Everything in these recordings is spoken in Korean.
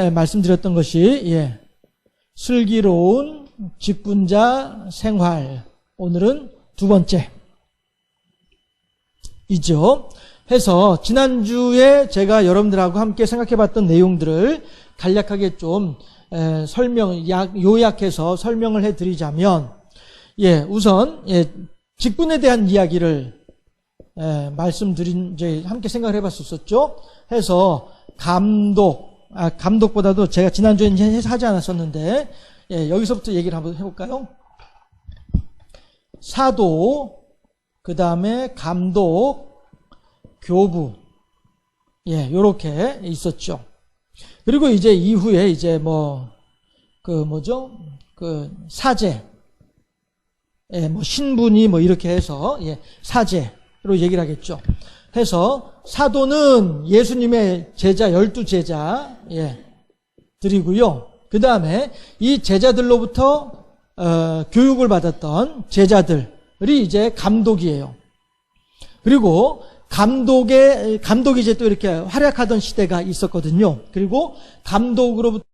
전에 말씀드렸던 것이 슬기로운 직분자 생활. 오늘은 두 번째 이죠. 해서 지난주에 제가 여러분들하고 함께 생각해봤던 내용들을 간략하게 좀 요약해서 설명을 해드리자면, 우선 직분에 대한 이야기를 말씀드린 이제 함께 생각을 해봤었죠. 해서 감독보다도 제가 지난주에 하지 않았었는데, 여기서부터 얘기를 한번 해볼까요? 사도, 그 다음에 감독, 교부, 요렇게 있었죠. 그리고 이제 이후에 이제 사제, 신분이 이렇게 해서, 사제로 얘기를 하겠죠. 해서, 사도는 예수님의 제자, 12제자, 드리고요. 그 다음에 이 제자들로부터, 교육을 받았던 제자들이 이제 감독이에요. 그리고 감독이 이제 또 이렇게 활약하던 시대가 있었거든요. 그리고 감독으로부터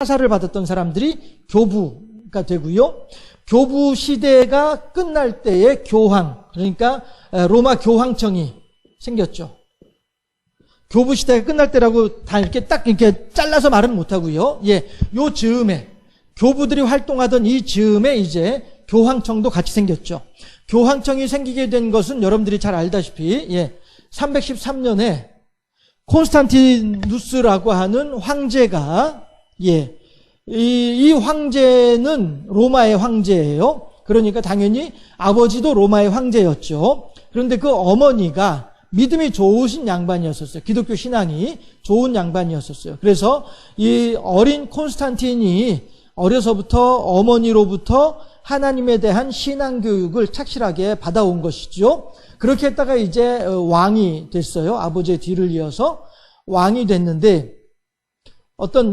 사사를 받았던 사람들이 교부가 되고요. 교부 시대가 끝날 때에 교황, 그러니까 로마 교황청이 생겼죠. 교부 시대가 끝날 때라고 다 이렇게 딱 이렇게 잘라서 말은 못하고요. 요 즈음에 교부들이 활동하던 이 즈음에 이제 교황청도 같이 생겼죠. 교황청이 생기게 된 것은 여러분들이 잘 알다시피 313년에 콘스탄티누스라고 하는 황제가 이 황제는 로마의 황제예요. 그러니까 당연히 아버지도 로마의 황제였죠. 그런데 그 어머니가 믿음이 좋으신 양반이었었어요. 기독교 신앙이 좋은 양반이었었어요. 그래서 이 어린 콘스탄틴이 어려서부터 어머니로부터 하나님에 대한 신앙 교육을 착실하게 받아온 것이죠. 그렇게 했다가 이제 왕이 됐어요. 아버지의 뒤를 이어서 왕이 됐는데,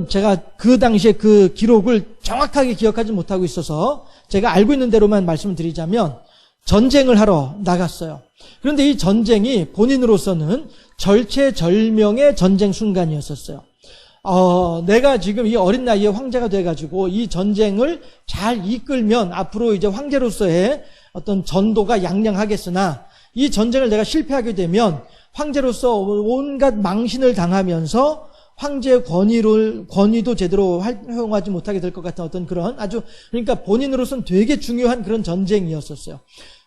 제가 그 당시에 그 기록을 정확하게 기억하지 못하고 있어서 제가 알고 있는 대로만 말씀을 드리자면 전쟁을 하러 나갔어요. 그런데 이 전쟁이 본인으로서는 절체절명의 전쟁 순간이었었어요. 내가 지금 이 어린 나이에 황제가 돼가지고 이 전쟁을 잘 이끌면 앞으로 이제 황제로서의 어떤 전도가 양양하겠으나, 이 전쟁을 내가 실패하게 되면 황제로서 온갖 망신을 당하면서 황제의 권위도 제대로 활용하지 못하게 될 것 같은 어떤 그런 그러니까 본인으로서는 되게 중요한 그런 전쟁이었었어요.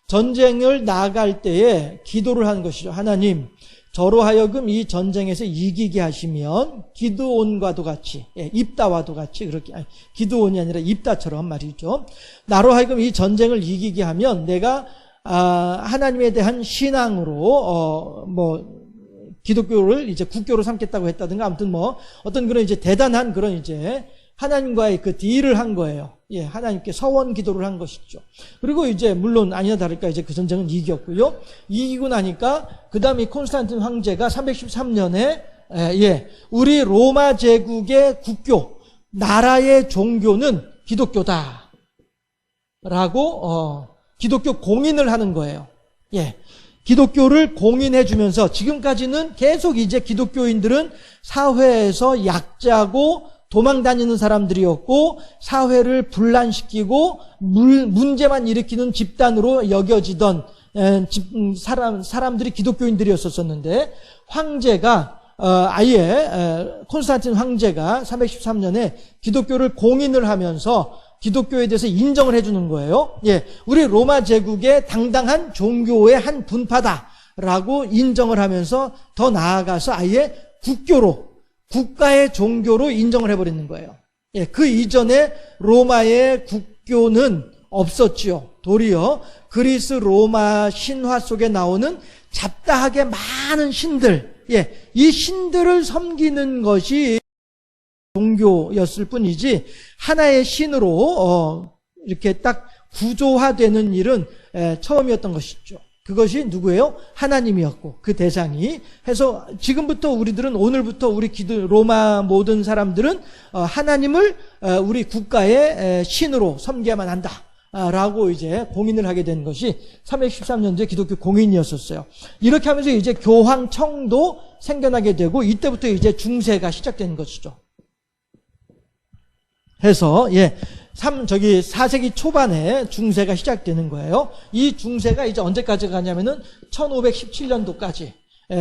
전쟁을 나아갈 때에 기도를 하는 것이죠. 하나님, 저로 하여금 이 전쟁에서 이기게 하시면 기드온과도 같이, 입다와도 같이, 그렇게, 기드온이 아니라 입다처럼 말이죠. 나로 하여금 이 전쟁을 이기게 하면 내가, 하나님에 대한 신앙으로, 기독교를 이제 국교로 삼겠다고 했다든가, 아무튼 어떤 그런 이제 대단한 그런 이제 하나님과의 그 딜을 한 거예요. 하나님께 서원 기도를 한 것이죠. 그리고 이제 물론 아니나 다를까 이제 그 전쟁은 이겼고요. 이기고 나니까 그 다음에 콘스탄틴 황제가 313년에 우리 로마 제국의 국교, 나라의 종교는 기독교다 라고 기독교 공인을 하는 거예요. 기독교를 공인해 주면서 지금까지는 계속 이제 기독교인들은 사회에서 약자고 도망 다니는 사람들이었고, 사회를 분란시키고 문제만 일으키는 집단으로 여겨지던 사람들이 기독교인들이었었는데, 황제가 콘스탄틴 황제가 313년에 기독교를 공인을 하면서 기독교에 대해서 인정을 해주는 거예요. 우리 로마 제국의 당당한 종교의 한 분파다라고 인정을 하면서 더 나아가서 아예 국가의 종교로 인정을 해버리는 거예요. 그 이전에 로마의 국교는 없었지요. 도리어 그리스 로마 신화 속에 나오는 잡다하게 많은 신들, 이 신들을 섬기는 것이 종교였을 뿐이지 하나의 신으로 이렇게 딱 구조화되는 일은 처음이었던 것이죠. 그것이 누구예요? 하나님이었고 그 대상이 해서 지금부터 우리들은 오늘부터 우리 로마 모든 사람들은 하나님을 우리 국가의 신으로 섬겨야만 한다 라고 이제 공인을 하게 된 것이 313년도에 기독교 공인이었었어요. 이렇게 하면서 이제 교황청도 생겨나게 되고 이때부터 이제 중세가 시작된 것이죠. 해서, 4세기 초반에 중세가 시작되는 거예요. 이 중세가 이제 언제까지 가냐면은 1517년도까지,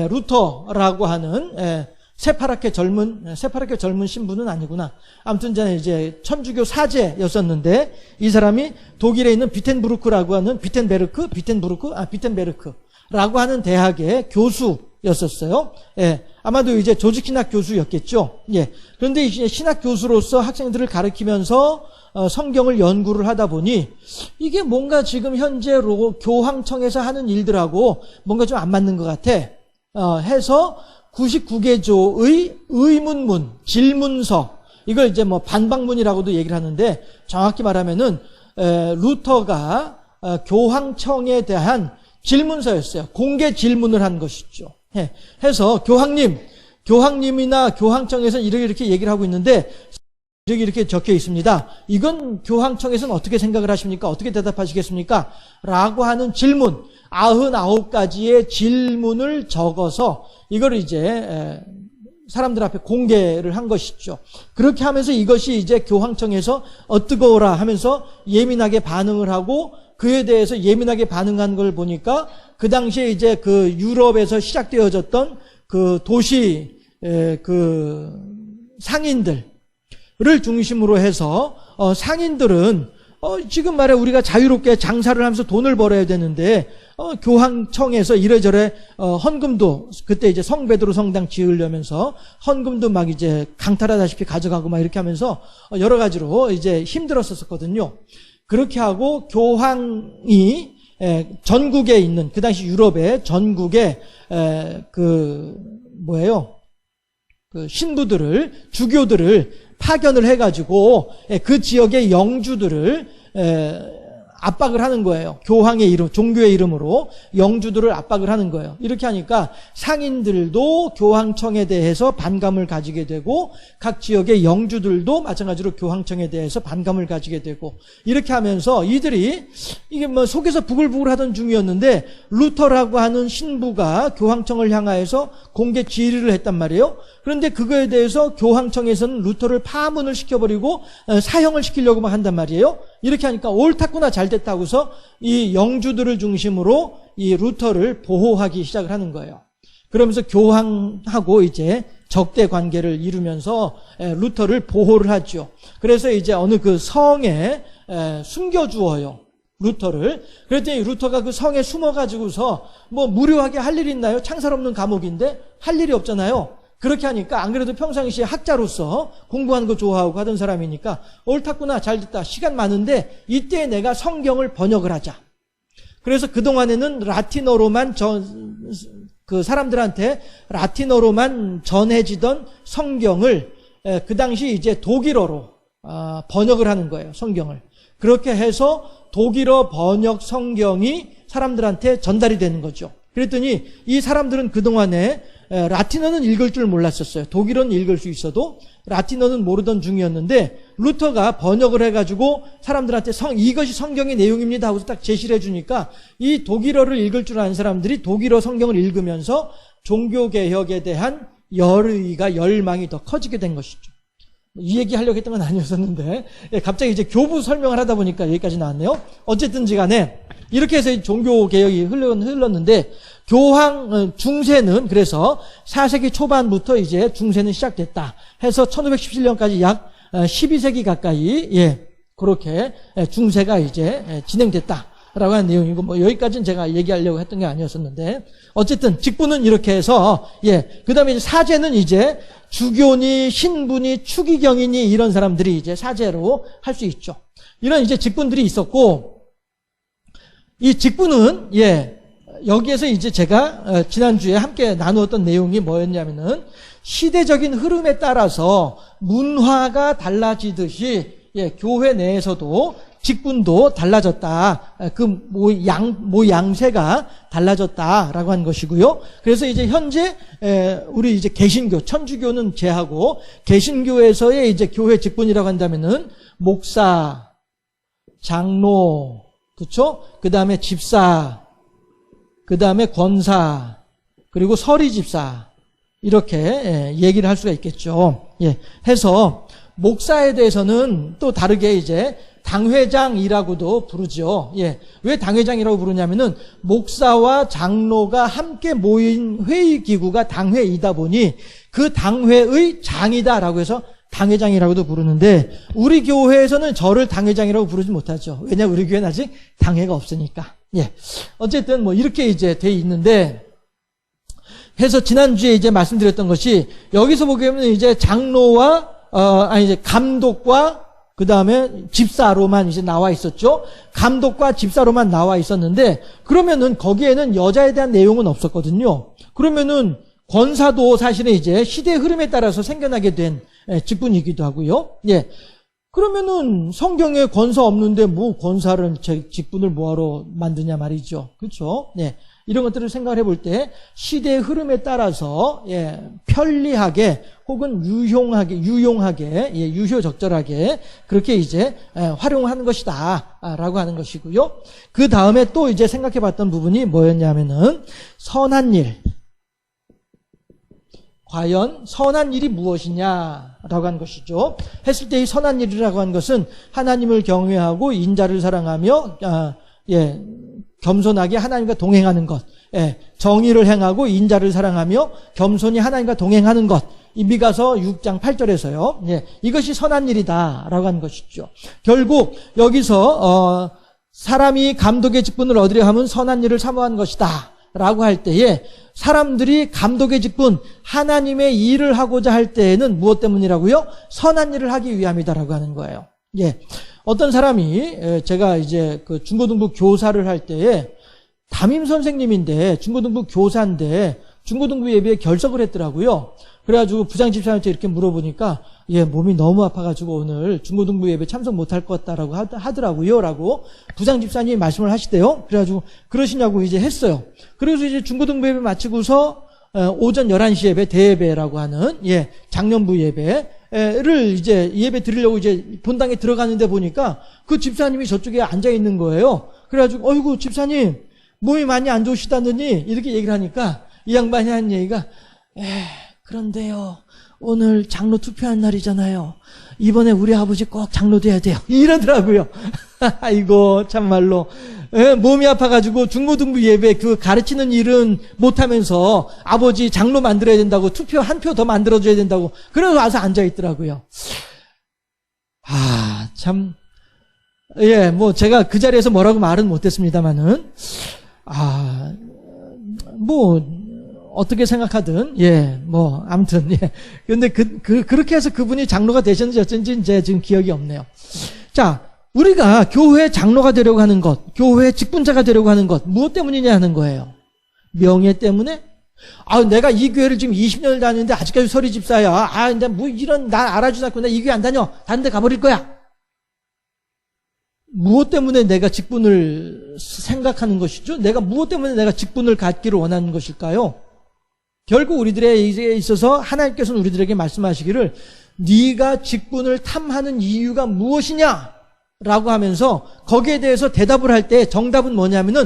루터라고 하는, 새파랗게 젊은 신부는 아니구나. 아무튼 이제 천주교 사제였었는데, 이 사람이 독일에 있는 비텐베르크라고 하는 대학의 교수였었어요. 아마도 이제 조직신학 교수였겠죠. 그런데 이제 신학 교수로서 학생들을 가르치면서 성경을 연구를 하다 보니 이게 뭔가 지금 현재 교황청에서 하는 일들하고 뭔가 좀 안 맞는 것 같아. 해서 99개조의 의문문, 질문서, 이걸 이제 반박문이라고도 얘기를 하는데, 정확히 말하면은 루터가 교황청에 대한 질문서였어요. 공개 질문을 한 것이죠. 해서 교황님이나 교황청에서는 이렇게 얘기를 하고 있는데, 이렇게 적혀 있습니다. 이건 교황청에서는 어떻게 생각을 하십니까? 어떻게 대답하시겠습니까? 라고 하는 질문, 99가지의 질문을 적어서 이걸 이제 사람들 앞에 공개를 한 것이죠. 그렇게 하면서 이것이 이제 교황청에서 뜨거워라 하면서 예민하게 반응을 하고, 그에 대해서 예민하게 반응한 걸 보니까 그 당시에 이제 그 유럽에서 시작되어졌던 그 도시 그 상인들을 중심으로 해서 상인들은 지금 말해 우리가 자유롭게 장사를 하면서 돈을 벌어야 되는데 교황청에서 이래저래 헌금도, 그때 이제 성베드로 성당 지으려면서 헌금도 막 이제 강탈하다시피 가져가고 막 이렇게 하면서 여러 가지로 이제 힘들었었거든요. 그렇게 하고 교황이 전국에 있는, 그 당시 유럽의 전국에 그 신부들을, 주교들을 파견을 해가지고 그 지역의 영주들을 압박을 하는 거예요. 교황의 이름, 종교의 이름으로 영주들을 압박을 하는 거예요. 이렇게 하니까 상인들도 교황청에 대해서 반감을 가지게 되고, 각 지역의 영주들도 마찬가지로 교황청에 대해서 반감을 가지게 되고, 이렇게 하면서 이들이 이게 속에서 부글부글 하던 중이었는데, 루터라고 하는 신부가 교황청을 향하여서 공개 질의를 했단 말이에요. 그런데 그거에 대해서 교황청에서는 루터를 파문을 시켜버리고 사형을 시키려고 막 한단 말이에요. 이렇게 하니까 옳았구나, 잘 됐다고서 이 영주들을 중심으로 이 루터를 보호하기 시작을 하는 거예요. 그러면서 교황하고 이제 적대 관계를 이루면서 루터를 보호를 하죠. 그래서 이제 어느 그 성에 숨겨주어요, 루터를. 그랬더니 루터가 그 성에 숨어가지고서 무료하게 할 일이 있나요? 창살 없는 감옥인데 할 일이 없잖아요. 그렇게 하니까, 안 그래도 평상시에 학자로서 공부하는 거 좋아하고 하던 사람이니까 옳았구나, 잘 됐다, 시간 많은데 이때 내가 성경을 번역을 하자. 그래서 그동안에는 라틴어로만 그 사람들한테 라틴어로만 전해지던 성경을 그 당시 이제 독일어로 번역을 하는 거예요, 성경을. 그렇게 해서 독일어 번역 성경이 사람들한테 전달이 되는 거죠. 그랬더니 이 사람들은 그동안에 라틴어는 읽을 줄 몰랐었어요. 독일어는 읽을 수 있어도 라틴어는 모르던 중이었는데, 루터가 번역을 해가지고 사람들한테 이것이 성경의 내용입니다 하고서 딱 제시를 해주니까 이 독일어를 읽을 줄 아는 사람들이 독일어 성경을 읽으면서 종교개혁에 대한 열망이 더 커지게 된 것이죠. 이 얘기 하려고 했던 건 아니었었는데 갑자기 이제 교부 설명을 하다 보니까 여기까지 나왔네요. 어쨌든지 간에 이렇게 해서 종교개혁이 흘렀는데, 교황 중세는 그래서 4세기 초반부터 이제 중세는 시작됐다 해서 1517년까지 약 12세기 가까이 그렇게 중세가 이제 진행됐다라고 하는 내용이고, 여기까지는 제가 얘기하려고 했던 게 아니었었는데, 어쨌든 직분은 이렇게 해서 그다음에 이제 사제는 이제 주교니 신부니 추기경이니 이런 사람들이 이제 사제로 할 수 있죠. 이런 이제 직분들이 있었고, 이 직분은 여기에서 이제 제가 지난주에 함께 나누었던 내용이 뭐였냐면은, 시대적인 흐름에 따라서 문화가 달라지듯이 교회 내에서도 직분도 달라졌다. 그 양세가 달라졌다라고 한 것이고요. 그래서 이제 현재 우리 이제 개신교, 천주교는 제하고 개신교에서의 이제 교회 직분이라고 한다면은 목사, 장로, 그렇죠? 그다음에 집사, 그다음에 권사, 그리고 서리 집사, 이렇게 얘기를 할 수가 있겠죠. 해서 목사에 대해서는 또 다르게 이제 당회장이라고도 부르죠. 예. 왜 당회장이라고 부르냐면은 목사와 장로가 함께 모인 회의 기구가 당회이다 보니 그 당회의 장이다라고 해서 당회장이라고도 부르는데 우리 교회에서는 저를 당회장이라고 부르지 못하죠. 왜냐 우리 교회는 아직 당회가 없으니까. 예. 어쨌든 뭐 이렇게 이제 돼 있는데 해서 지난주에 이제 말씀드렸던 것이 여기서 보게 되면 이제 장로와 이제 감독과 그 다음에 집사로만 이제 나와 있었죠. 감독과 집사로만 나와 있었는데 그러면은 거기에는 여자에 대한 내용은 없었거든요. 그러면은 권사도 사실은 이제 시대의 흐름에 따라서 생겨나게 된 직분이기도 하고요. 예. 그러면은 성경에 권사 없는데 뭐 권사를 직분을 뭐하러 만드냐 말이죠. 그렇죠? 예. 이런 것들을 생각을 해볼 때 시대의 흐름에 따라서 편리하게 혹은 유용하게 유효적절하게 그렇게 이제 활용하는 것이다라고 하는 것이고요. 그 다음에 또 이제 생각해봤던 부분이 뭐였냐면은 선한 일. 과연 선한 일이 무엇이냐라고 하는 것이죠. 했을 때 이 선한 일이라고 하는 것은 하나님을 경외하고 인자를 사랑하며 겸손하게 하나님과 동행하는 것, 정의를 행하고 인자를 사랑하며 겸손히 하나님과 동행하는 것. 이 미가서 6장 8절에서요. 이것이 선한 일이다라고 하는 것이죠. 결국 여기서 사람이 감독의 직분을 얻으려 하면 선한 일을 사모하는 것이다 라고 할 때에 사람들이 감독의 직분, 하나님의 일을 하고자 할 때에는 무엇 때문이라고요? 선한 일을 하기 위함이다라고 하는 거예요. 예. 어떤 사람이 제가 이제 그 중고등부 교사를 할 때에 담임 선생님인데 중고등부 교사인데 중고등부 예배에 결석을 했더라고요. 그래가지고 부장 집사한테 이렇게 물어보니까 몸이 너무 아파가지고 오늘 중고등부 예배 참석 못할 것 같다라고 하더라고요. 라고 부장 집사님이 말씀을 하시대요. 그래가지고 그러시냐고 이제 했어요. 그래서 이제 중고등부 예배 마치고서 오전 11시 예배 대예배라고 하는 작년부 예배를 이제 예배 드리려고 이제 본당에 들어가는데 보니까 그 집사님이 저쪽에 앉아 있는 거예요. 그래가지고 어이구 집사님 몸이 많이 안 좋으시다느니 이렇게 얘기를 하니까 이 양반이 한 얘기가 그런데요 오늘 장로 투표한 날이잖아요. 이번에 우리 아버지 꼭 장로 돼야 돼요. 이러더라고요. 아이고 참말로 몸이 아파가지고 중고등부 예배 그 가르치는 일은 못하면서 아버지 장로 만들어야 된다고 투표 한 표 더 만들어줘야 된다고 그래서 와서 앉아있더라고요. 참 뭐 제가 그 자리에서 뭐라고 말은 못했습니다만은 어떻게 생각하든, 아무튼, 근데 그렇게 해서 그분이 장로가 되셨는지 어쩐지 이제 지금 기억이 없네요. 자, 우리가 교회 장로가 되려고 하는 것, 교회 직분자가 되려고 하는 것, 무엇 때문이냐 하는 거예요. 명예 때문에? 내가 이 교회를 지금 20년을 다니는데 아직까지 서리 집사야. 근데 뭐 이런, 날 알아주지 않고 나 이 교회 안 다녀. 다른 데 가버릴 거야. 무엇 때문에 내가 직분을 생각하는 것이죠? 내가 무엇 때문에 내가 직분을 갖기를 원하는 것일까요? 결국 우리들에 있어서 하나님께서는 우리들에게 말씀하시기를 네가 직분을 탐하는 이유가 무엇이냐? 라고 하면서 거기에 대해서 대답을 할 때 정답은 뭐냐면은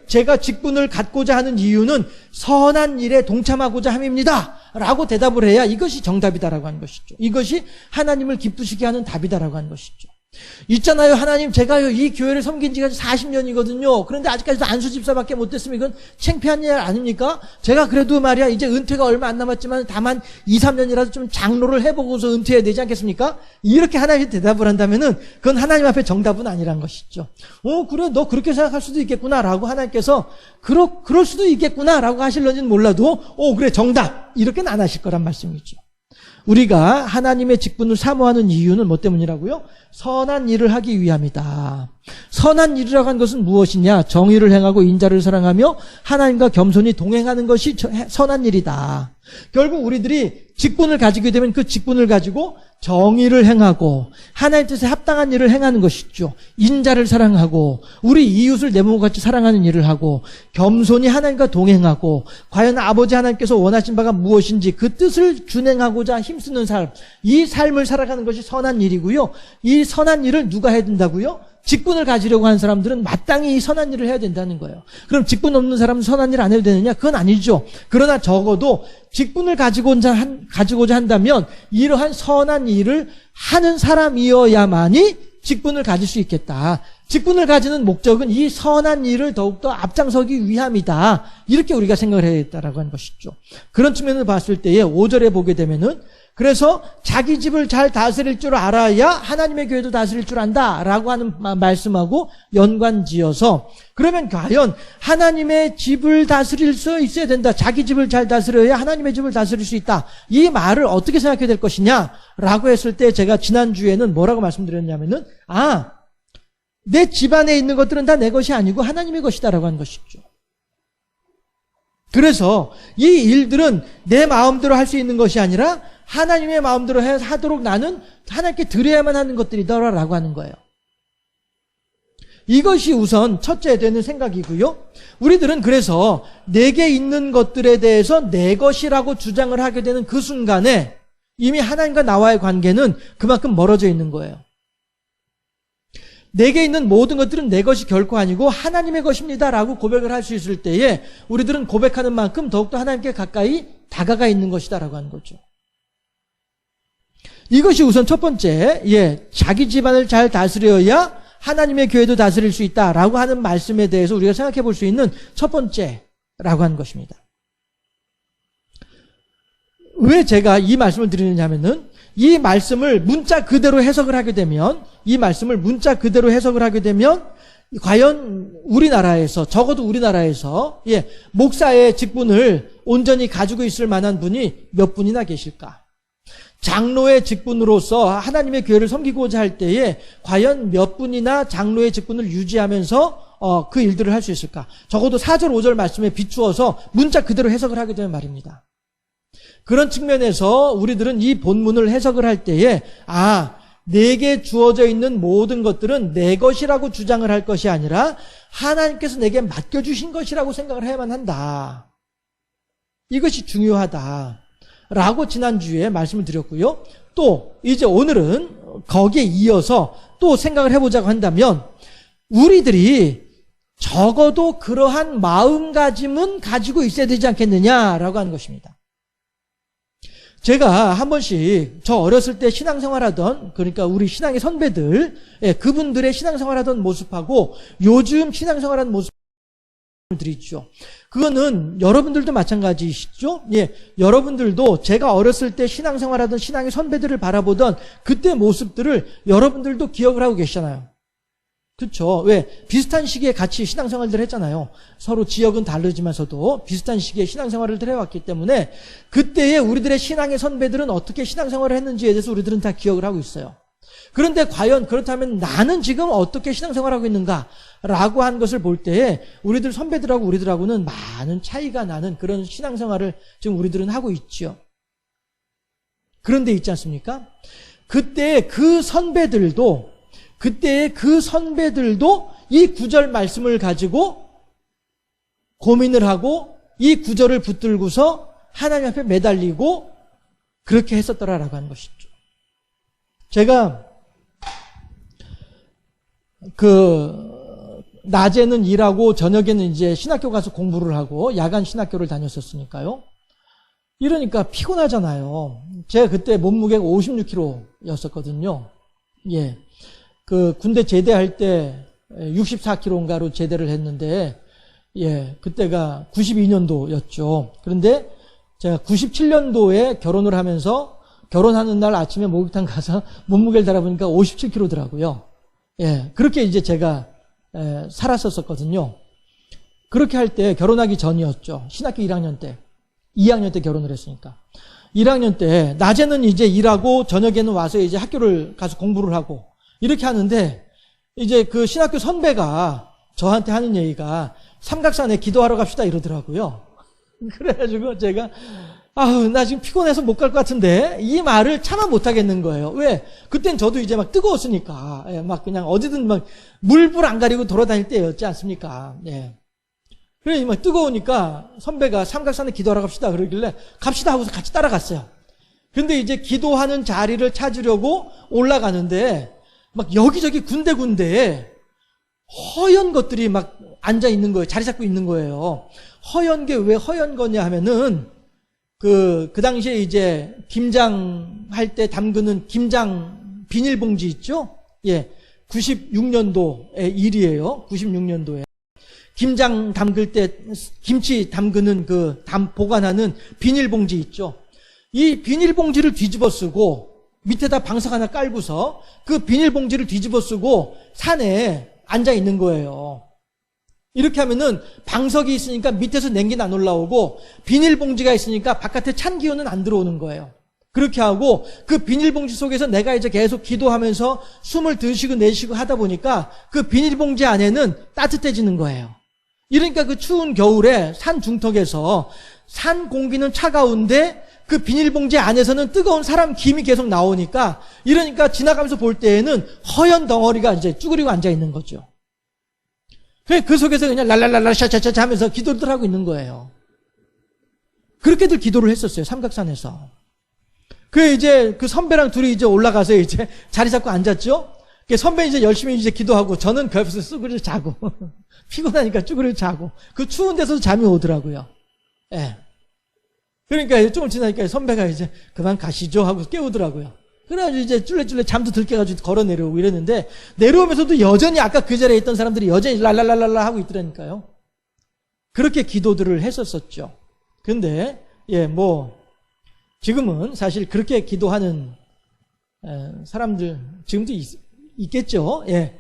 제가 직분을 갖고자 하는 이유는 선한 일에 동참하고자 함입니다. 라고 대답을 해야 이것이 정답이다라고 하는 것이죠. 이것이 하나님을 기쁘시게 하는 답이다라고 하는 것이죠. 있잖아요. 하나님 제가요 이 교회를 섬긴 지가 40년이거든요. 그런데 아직까지도 안수 집사밖에 못 됐으면 이건 창피한 일 아닙니까? 제가 그래도 말이야 이제 은퇴가 얼마 안 남았지만 다만 2, 3년이라도 좀 장로를 해보고서 은퇴해야 되지 않겠습니까? 이렇게 하나님이 대답을 한다면은 그건 하나님 앞에 정답은 아니란 것이죠. 그래 너 그렇게 생각할 수도 있겠구나 라고 하나님께서 그럴 수도 있겠구나 라고 하실런지는 몰라도 그래 정답 이렇게는 안 하실 거란 말씀이죠. 우리가 하나님의 직분을 사모하는 이유는 뭐 때문이라고요? 선한 일을 하기 위함이다. 선한 일이라고 하는 것은 무엇이냐? 정의를 행하고 인자를 사랑하며 하나님과 겸손히 동행하는 것이 선한 일이다. 결국 우리들이 직분을 가지게 되면 그 직분을 가지고 정의를 행하고 하나님 뜻에 합당한 일을 행하는 것이죠. 인자를 사랑하고 우리 이웃을 내 몸과 같이 사랑하는 일을 하고 겸손히 하나님과 동행하고 과연 아버지 하나님께서 원하신 바가 무엇인지 그 뜻을 준행하고자 힘쓰는 삶, 이 삶을 살아가는 것이 선한 일이고요. 이 선한 일을 누가 해야 된다고요? 직분을 가지려고 하는 사람들은 마땅히 이 선한 일을 해야 된다는 거예요. 그럼 직분 없는 사람은 선한 일 안 해도 되느냐? 그건 아니죠. 그러나 적어도 직분을 가지고자 한다면 이러한 선한 일을 하는 사람이어야만이 직분을 가질 수 있겠다. 직분을 가지는 목적은 이 선한 일을 더욱더 앞장서기 위함이다. 이렇게 우리가 생각을 해야겠다라고 하는 것이죠. 그런 측면을 봤을 때에 5절에 보게 되면은 그래서 자기 집을 잘 다스릴 줄 알아야 하나님의 교회도 다스릴 줄 안다라고 하는 말씀하고 연관지어서 그러면 과연 하나님의 집을 다스릴 수 있어야 된다. 자기 집을 잘 다스려야 하나님의 집을 다스릴 수 있다. 이 말을 어떻게 생각해야 될 것이냐라고 했을 때 제가 지난주에는 뭐라고 말씀드렸냐면은 내 집안에 있는 것들은 다 내 것이 아니고 하나님의 것이다라고 하는 것이죠. 그래서 이 일들은 내 마음대로 할 수 있는 것이 아니라 하나님의 마음대로 하도록 나는 하나님께 드려야만 하는 것들이더라라고 하는 거예요. 이것이 우선 첫째 되는 생각이고요. 우리들은 그래서 내게 있는 것들에 대해서 내 것이라고 주장을 하게 되는 그 순간에 이미 하나님과 나와의 관계는 그만큼 멀어져 있는 거예요. 내게 있는 모든 것들은 내 것이 결코 아니고 하나님의 것입니다라고 고백을 할 수 있을 때에 우리들은 고백하는 만큼 더욱더 하나님께 가까이 다가가 있는 것이다라고 하는 거죠. 이것이 우선 첫 번째, 자기 집안을 잘 다스려야 하나님의 교회도 다스릴 수 있다라고 하는 말씀에 대해서 우리가 생각해 볼 수 있는 첫 번째라고 하는 것입니다. 왜 제가 이 말씀을 드리느냐면은 이 말씀을 문자 그대로 해석을 하게 되면 과연 우리나라에서 적어도 우리나라에서 목사의 직분을 온전히 가지고 있을 만한 분이 몇 분이나 계실까? 장로의 직분으로서 하나님의 교회를 섬기고자 할 때에 과연 몇 분이나 장로의 직분을 유지하면서 그 일들을 할 수 있을까? 적어도 4절 5절 말씀에 비추어서 문자 그대로 해석을 하게 되면 말입니다. 그런 측면에서 우리들은 이 본문을 해석을 할 때에 내게 주어져 있는 모든 것들은 내 것이라고 주장을 할 것이 아니라 하나님께서 내게 맡겨주신 것이라고 생각을 해야만 한다. 이것이 중요하다. 라고 지난주에 말씀을 드렸고요. 또 이제 오늘은 거기에 이어서 또 생각을 해보자고 한다면 우리들이 적어도 그러한 마음가짐은 가지고 있어야 되지 않겠느냐라고 하는 것입니다. 제가 한 번씩 저 어렸을 때 신앙생활하던 그러니까 우리 신앙의 선배들 그분들의 신앙생활하던 모습하고 요즘 신앙생활하는 모습을 드리죠. 그거는 여러분들도 마찬가지시죠? 여러분들도 제가 어렸을 때 신앙생활하던 신앙의 선배들을 바라보던 그때 모습들을 여러분들도 기억을 하고 계시잖아요. 그렇죠? 왜? 비슷한 시기에 같이 신앙생활들 했잖아요. 서로 지역은 다르지만서도 비슷한 시기에 신앙생활을 해왔기 때문에 그때의 우리들의 신앙의 선배들은 어떻게 신앙생활을 했는지에 대해서 우리들은 다 기억을 하고 있어요. 그런데 과연 그렇다면 나는 지금 어떻게 신앙생활하고 있는가라고 하는 것을 볼 때에 우리들 선배들하고 우리들하고는 많은 차이가 나는 그런 신앙생활을 지금 우리들은 하고 있죠. 그런데 있지 않습니까? 그때의 그 선배들도 이 구절 말씀을 가지고 고민을 하고 이 구절을 붙들고서 하나님 앞에 매달리고 그렇게 했었더라라고 하는 것이죠. 제가 낮에는 일하고 저녁에는 이제 신학교 가서 공부를 하고 야간 신학교를 다녔었으니까요. 이러니까 피곤하잖아요. 제가 그때 몸무게가 56kg였었거든요. 군대 제대할 때 64kg인가로 제대를 했는데, 그때가 92년도였죠. 그런데 제가 97년도에 결혼을 하면서 결혼하는 날 아침에 목욕탕 가서 몸무게를 달아보니까 57kg더라고요. 그렇게 이제 제가 살았었거든요. 그렇게 할 때 결혼하기 전이었죠. 신학교 1학년 때. 2학년 때 결혼을 했으니까. 1학년 때 낮에는 이제 일하고 저녁에는 와서 이제 학교를 가서 공부를 하고 이렇게 하는데 이제 그 신학교 선배가 저한테 하는 얘기가 삼각산에 기도하러 갑시다 이러더라고요. 그래가지고 제가 나 지금 피곤해서 못 갈 것 같은데 이 말을 참아 못 하겠는 거예요. 왜? 그땐 저도 이제 막 뜨거웠으니까 막 그냥 어디든 막 물불 안 가리고 돌아다닐 때였지 않습니까? 그래 막 뜨거우니까 선배가 삼각산에 기도하러 갑시다 그러길래 갑시다 하고서 같이 따라갔어요. 근데 이제 기도하는 자리를 찾으려고 올라가는데 막 여기저기 군데군데에 허연 것들이 막 앉아 있는 거예요. 자리 잡고 있는 거예요. 허연 게 왜 허연 거냐 하면은 그 당시에 이제 김장 할 때 담그는 김장 비닐봉지 있죠? 예. 96년도의 일이에요. 96년도에. 김장 담글 때 김치 담그는 보관하는 비닐봉지 있죠? 이 비닐봉지를 뒤집어 쓰고 밑에다 방석 하나 깔고서 그 비닐봉지를 뒤집어 쓰고 산에 앉아 있는 거예요. 이렇게 하면은 방석이 있으니까 밑에서 냉기는 안 올라오고 비닐봉지가 있으니까 바깥에 찬 기운은 안 들어오는 거예요. 그렇게 하고 그 비닐봉지 속에서 내가 이제 계속 기도하면서 숨을 들이쉬고 내쉬고 하다 보니까 그 비닐봉지 안에는 따뜻해지는 거예요. 이러니까 그 추운 겨울에 산 중턱에서 산 공기는 차가운데 그 비닐봉지 안에서는 뜨거운 사람 김이 계속 나오니까 이러니까 지나가면서 볼 때에는 허연 덩어리가 이제 쭈그리고 앉아 있는 거죠. 그 속에서 그냥 랄랄랄라 샤샤샤 하면서 기도를 하고 있는 거예요. 그렇게들 기도를 했었어요. 삼각산에서. 이제 그 선배랑 둘이 이제 올라가서 이제 자리 잡고 앉았죠? 선배 이제 열심히 이제 기도하고 저는 그 옆에서 쭈그려 자고. 피곤하니까 쭈그려 자고. 그 추운 데서도 잠이 오더라고요. 예. 그러니까 조금 지나니까 선배가 이제 그만 가시죠 하고 깨우더라고요. 그래가지고 이제 쫄래쫄래 잠도 들 깨가지고 걸어 내려오고 이랬는데 내려오면서도 여전히 아까 그 자리에 있던 사람들이 여전히 랄랄랄랄라 하고 있더라니까요. 그렇게 기도들을 했었었죠. 근데 지금은 사실 그렇게 기도하는 사람들 지금도 있겠죠. 예.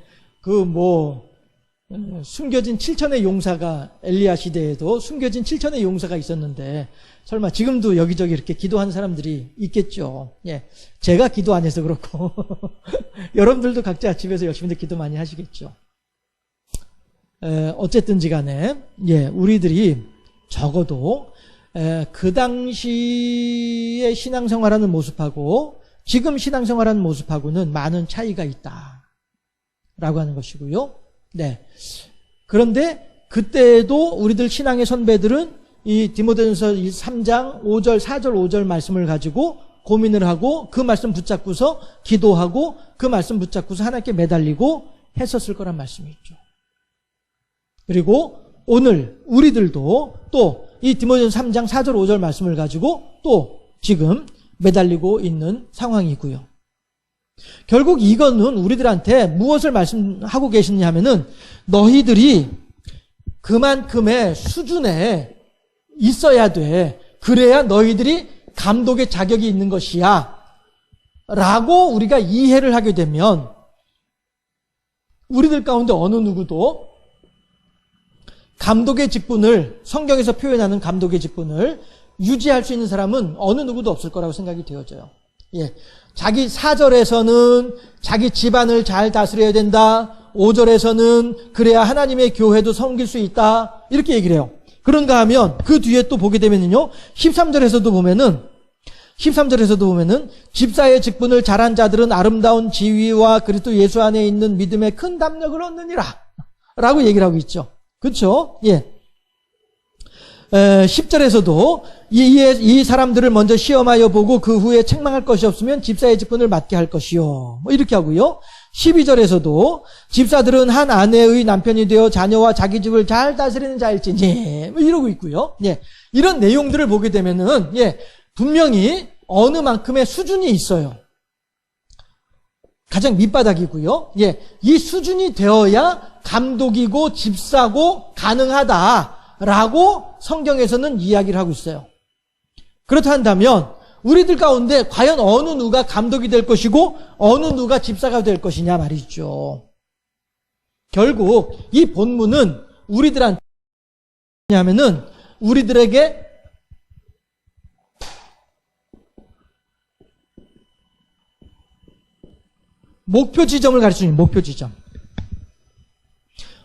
숨겨진 7천의 용사가 엘리야 시대에도 숨겨진 7천의 용사가 있었는데 설마 지금도 여기저기 이렇게 기도하는 사람들이 있겠죠. 예. 제가 기도 안 해서 그렇고 여러분들도 각자 집에서 열심히 기도 많이 하시겠죠. 어쨌든지 간에 우리들이 적어도 그 당시의 신앙생활하는 모습하고 지금 신앙생활하는 모습하고는 많은 차이가 있다라고 하는 것이고요. 네. 그런데 그때도 우리들 신앙의 선배들은 이 디모데전서 3장 5절, 4절, 5절 말씀을 가지고 고민을 하고 그 말씀 붙잡고서 기도하고 그 말씀 붙잡고서 하나님께 매달리고 했었을 거란 말씀이 있죠. 그리고 오늘 우리들도 또 이 디모데전서 3장 4절, 5절 말씀을 가지고 또 지금 매달리고 있는 상황이고요. 결국 이거는 우리들한테 무엇을 말씀하고 계시느냐 하면은 너희들이 그만큼의 수준에 있어야 돼. 그래야 너희들이 감독의 자격이 있는 것이야. 라고 우리가 이해를 하게 되면 우리들 가운데 어느 누구도 감독의 직분을 성경에서 표현하는 감독의 직분을 유지할 수 있는 사람은 어느 누구도 없을 거라고 생각이 되어져요. 예. 자기 4절에서는 자기 집안을 잘 다스려야 된다. 5절에서는 그래야 하나님의 교회도 섬길 수 있다. 이렇게 얘기를 해요. 그런가 하면 그 뒤에 또 보게 되면요. 13절에서도 보면은 집사의 직분을 잘한 자들은 아름다운 지위와 그리스도 예수 안에 있는 믿음의 큰 담력을 얻느니라. 라고 얘기를 하고 있죠. 그렇죠? 예. 10절에서도 이 사람들을 먼저 시험하여 보고 그 후에 책망할 것이 없으면 집사의 직분을 맡게 할 것이요. 이렇게 하고요. 12절에서도 집사들은 한 아내의 남편이 되어 자녀와 자기 집을 잘 다스리는 자일지니 이러고 있고요. 예. 이런 내용들을 보게 되면은 분명히 어느 만큼의 수준이 있어요. 가장 밑바닥이고요. 이 수준이 되어야 감독이고 집사고 가능하다라고 성경에서는 이야기를 하고 있어요. 그렇다 한다면 우리들 가운데 과연 어느 누가 감독이 될 것이고 어느 누가 집사가 될 것이냐 말이죠. 결국 이 본문은 우리들한테 하면은 우리들에게 목표 지점을 가르치는 목표 지점.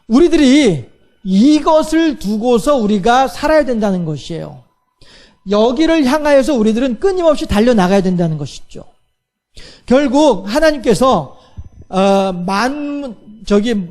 우리들이 이것을 두고서 우리가 살아야 된다는 것이에요. 여기를 향하여서 우리들은 끊임없이 달려나가야 된다는 것이죠. 결국 하나님께서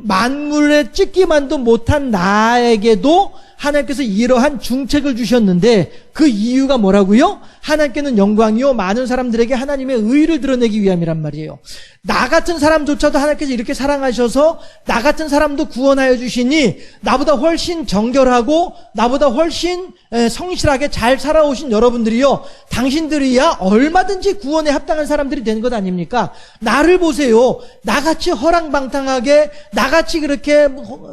만물에 찍기만도 못한 나에게도 하나님께서 이러한 중책을 주셨는데 그 이유가 뭐라고요? 하나님께는 영광이요 많은 사람들에게 하나님의 의를 드러내기 위함이란 말이에요. 나 같은 사람조차도 하나님께서 이렇게 사랑하셔서 나 같은 사람도 구원하여 주시니 나보다 훨씬 정결하고 나보다 훨씬 성실하게 잘 살아오신 여러분들이요, 당신들이야 얼마든지 구원에 합당한 사람들이 되는 것 아닙니까? 나를 보세요. 나같이 허랑방탕하게 나같이 그렇게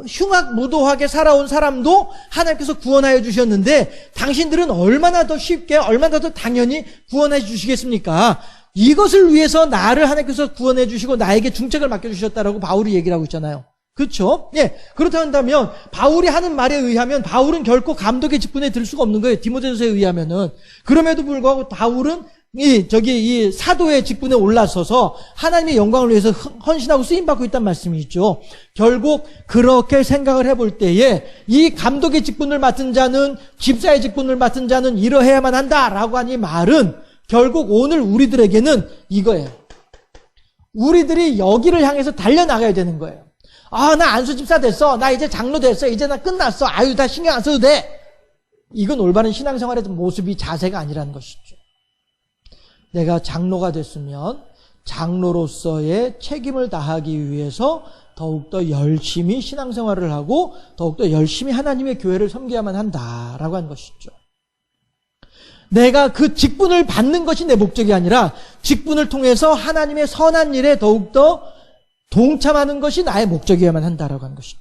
흉악무도하게 살아온 사람도 하나님께서 구원하여 주셨는데 당신들은 얼마나 더 쉽게 얼마나 더 당연히 구원해 주시겠습니까? 이것을 위해서 나를 하나님께서 구원해 주시고 나에게 중책을 맡겨주셨다라고 바울이 얘기를 하고 있잖아요. 그렇죠? 예. 그렇다면 바울이 하는 말에 의하면 바울은 결코 감독의 직분에 들 수가 없는 거예요. 디모데전서에 의하면은. 그럼에도 불구하고 바울은 이 사도의 직분에 올라서서 하나님의 영광을 위해서 헌신하고 쓰임받고 있다는 말씀이죠. 결국 그렇게 생각을 해볼 때에 이 감독의 직분을 맡은 자는, 집사의 직분을 맡은 자는 이러해야만 한다라고 하니 말은 결국 오늘 우리들에게는 이거예요. 우리들이 여기를 향해서 달려나가야 되는 거예요. 아, 나 안수집사 됐어. 나 이제 장로 됐어. 이제 나 끝났어. 아유, 다 신경 안 써도 돼. 이건 올바른 신앙생활의 모습이 자세가 아니라는 것이죠. 내가 장로가 됐으면 장로로서의 책임을 다하기 위해서 더욱더 열심히 신앙생활을 하고 더욱더 열심히 하나님의 교회를 섬겨야만 한다라고 하는 것이죠. 내가 그 직분을 받는 것이 내 목적이 아니라 직분을 통해서 하나님의 선한 일에 더욱더 동참하는 것이 나의 목적이어야만 한다라고 하는 것이죠.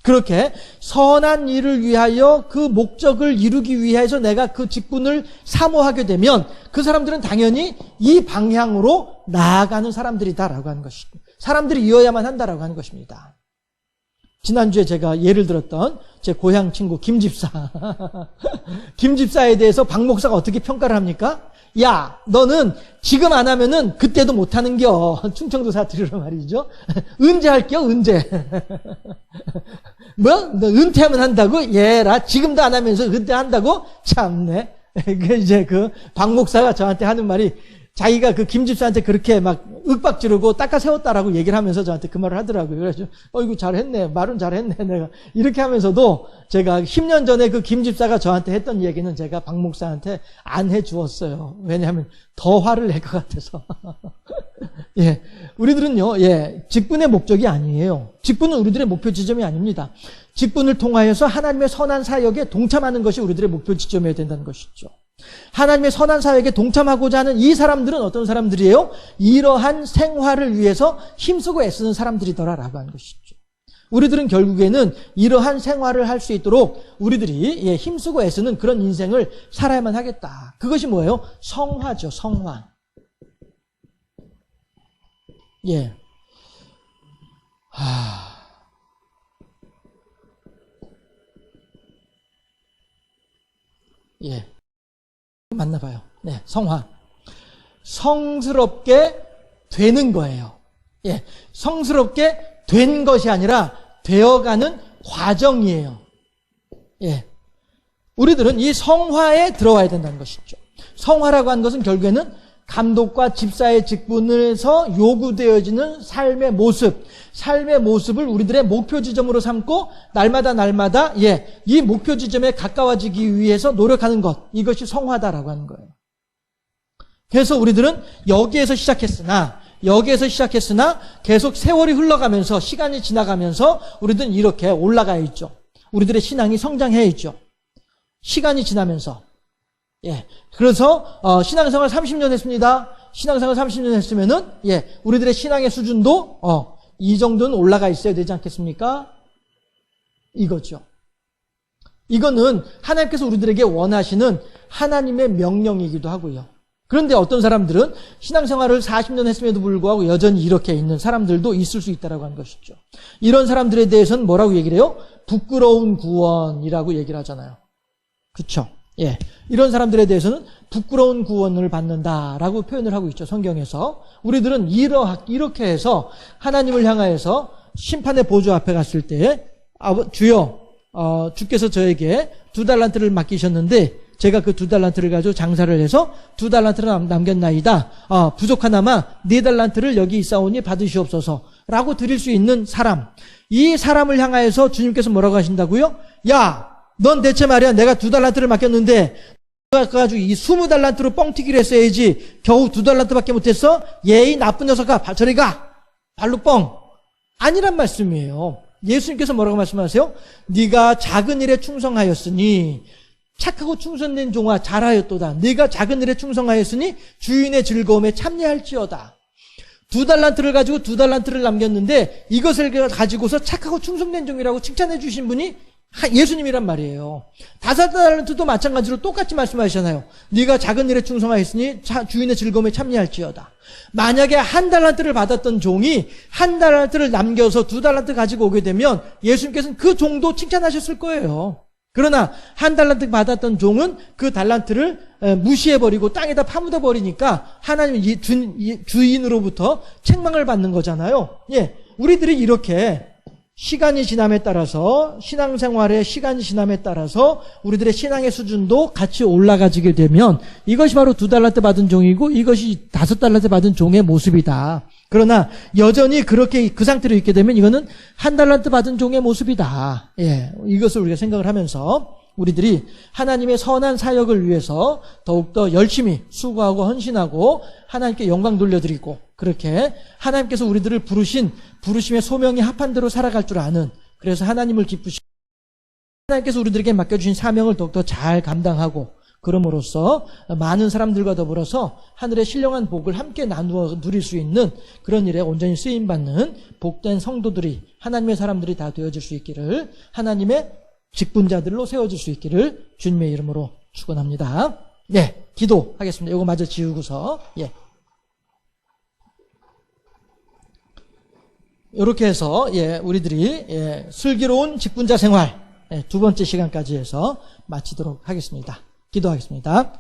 그렇게 선한 일을 위하여 그 목적을 이루기 위해서 내가 그 직분을 사모하게 되면 그 사람들은 당연히 이 방향으로 나아가는 사람들이다라고 하는 것이고 사람들이 이어야만 한다라고 하는 것입니다. 지난주에 제가 예를 들었던 제 고향 친구 김집사 김집사에 대해서 박 목사가 어떻게 평가를 합니까? 야, 너는 지금 안 하면은 그때도 못 하는겨. 충청도 사투리로 말이죠. 은퇴할겨, 은퇴. 뭐? 너 은퇴하면 한다고? 예라. 지금도 안 하면서 은퇴한다고? 참네. 이제 박 목사가 저한테 하는 말이 자기가 그 김집사한테 그렇게 막 윽박 지르고 닦아 세웠다라고 얘기를 하면서 저한테 그 말을 하더라고요. 그래서 이거 잘했네. 말은 잘했네. 내가 이렇게 하면서도 제가 10년 전에 그 김집사가 저한테 했던 얘기는 제가 박 목사한테 안 해주었어요. 왜냐하면 더 화를 낼 것 같아서. 예, 우리들은요, 예, 직분의 목적이 아니에요. 직분은 우리들의 목표 지점이 아닙니다. 직분을 통하여서 하나님의 선한 사역에 동참하는 것이 우리들의 목표 지점이어야 된다는 것이죠. 하나님의 선한 사역에 동참하고자 하는 이 사람들은 어떤 사람들이에요? 이러한 생활을 위해서 힘쓰고 애쓰는 사람들이더라라고 하는 것이죠. 우리들은 결국에는 이러한 생활을 할 수 있도록 우리들이 힘쓰고 애쓰는 그런 인생을 살아야만 하겠다. 그것이 뭐예요? 성화죠, 성화. 예. 예. 맞나 봐요. 네, 성화. 성스럽게 되는 거예요. 예. 성스럽게 된 것이 아니라 되어가는 과정이에요. 예. 우리들은 이 성화에 들어와야 된다는 것이죠. 성화라고 하는 것은 결국에는 감독과 집사의 직분에서 요구되어지는 삶의 모습을 우리들의 목표 지점으로 삼고 날마다 이 목표 지점에 가까워지기 위해서 노력하는 것, 이것이 성화다라고 하는 거예요. 그래서 우리들은 여기에서 시작했으나 계속 세월이 흘러가면서 시간이 지나가면서 우리들은 이렇게 올라가 있죠. 우리들의 신앙이 성장해 있죠. 시간이 지나면서. 예. 그래서, 신앙생활 30년 했습니다. 신앙생활 30년 했으면은, 예. 우리들의 신앙의 수준도, 이 정도는 올라가 있어야 되지 않겠습니까? 이거죠. 이거는 하나님께서 우리들에게 원하시는 하나님의 명령이기도 하고요. 그런데 어떤 사람들은 신앙생활을 40년 했음에도 불구하고 여전히 이렇게 있는 사람들도 있을 수 있다고 하는 것이죠. 이런 사람들에 대해서는 뭐라고 얘기를 해요? 부끄러운 구원이라고 얘기를 하잖아요. 그쵸? 예. 이런 사람들에 대해서는 부끄러운 구원을 받는다라고 표현을 하고 있죠. 성경에서. 우리들은 이렇게 해서 하나님을 향하여서 심판의 보좌 앞에 갔을 때, 주여, 주께서 저에게 2달란트를 맡기셨는데 제가 그 2달란트를 가지고 장사를 해서 2달란트를 남겼나이다. 부족하나마 4달란트를 여기 있사오니 받으시옵소서 라고 드릴 수 있는 사람. 이 사람을 향하여서 주님께서 뭐라고 하신다고요? 야, 넌 대체 말이야 내가 2달란트를 맡겼는데 가지고 이 20달란트로 뻥튀기를 했어야지 겨우 2달란트밖에 못했어? 예의 나쁜 녀석아 저리 가 발로 뻥 아니란 말씀이에요. 예수님께서 뭐라고 말씀하세요? 네가 작은 일에 충성하였으니 착하고 충성된 종아 잘하였도다. 네가 작은 일에 충성하였으니 주인의 즐거움에 참여할지어다. 2달란트를 가지고 2달란트를 남겼는데 이것을 가지고서 착하고 충성된 종이라고 칭찬해 주신 분이 예수님이란 말이에요. 5달란트도 마찬가지로 똑같이 말씀하시잖아요. 네가 작은 일에 충성하였으니 주인의 즐거움에 참여할지어다. 만약에 1달란트를 받았던 종이 1달란트를 남겨서 2달란트 가지고 오게 되면 예수님께서는 그 종도 칭찬하셨을 거예요. 그러나 1달란트 받았던 종은 그 달란트를 무시해버리고 땅에다 파묻어 버리니까 하나님 주인으로부터 책망을 받는 거잖아요. 예, 우리들이 이렇게 시간이 지남에 따라서 신앙생활의 시간이 지남에 따라서 우리들의 신앙의 수준도 같이 올라가지게 되면 이것이 바로 2달란트 받은 종이고 이것이 5달란트 받은 종의 모습이다. 그러나 여전히 그렇게 그 상태로 있게 되면 이거는 1달란트 받은 종의 모습이다. 예, 이것을 우리가 생각을 하면서 우리들이 하나님의 선한 사역을 위해서 더욱더 열심히 수고하고 헌신하고 하나님께 영광 돌려드리고 그렇게 하나님께서 우리들을 부르심의 소명에 합한 대로 살아갈 줄 아는 그래서 하나님을 기쁘시고 하나님께서 우리들에게 맡겨주신 사명을 더욱더 잘 감당하고 그럼으로써 많은 사람들과 더불어서 하늘의 신령한 복을 함께 나누어 누릴 수 있는 그런 일에 온전히 쓰임받는 복된 성도들이 하나님의 사람들이 다 되어질 수 있기를 하나님의 직분자들로 세워질 수 있기를 주님의 이름으로 축원합니다. 네, 기도하겠습니다. 이거 마저 지우고서 이렇게 해서 우리들이 슬기로운 직분자 생활 2번째 시간까지 해서 마치도록 하겠습니다. 기도하겠습니다.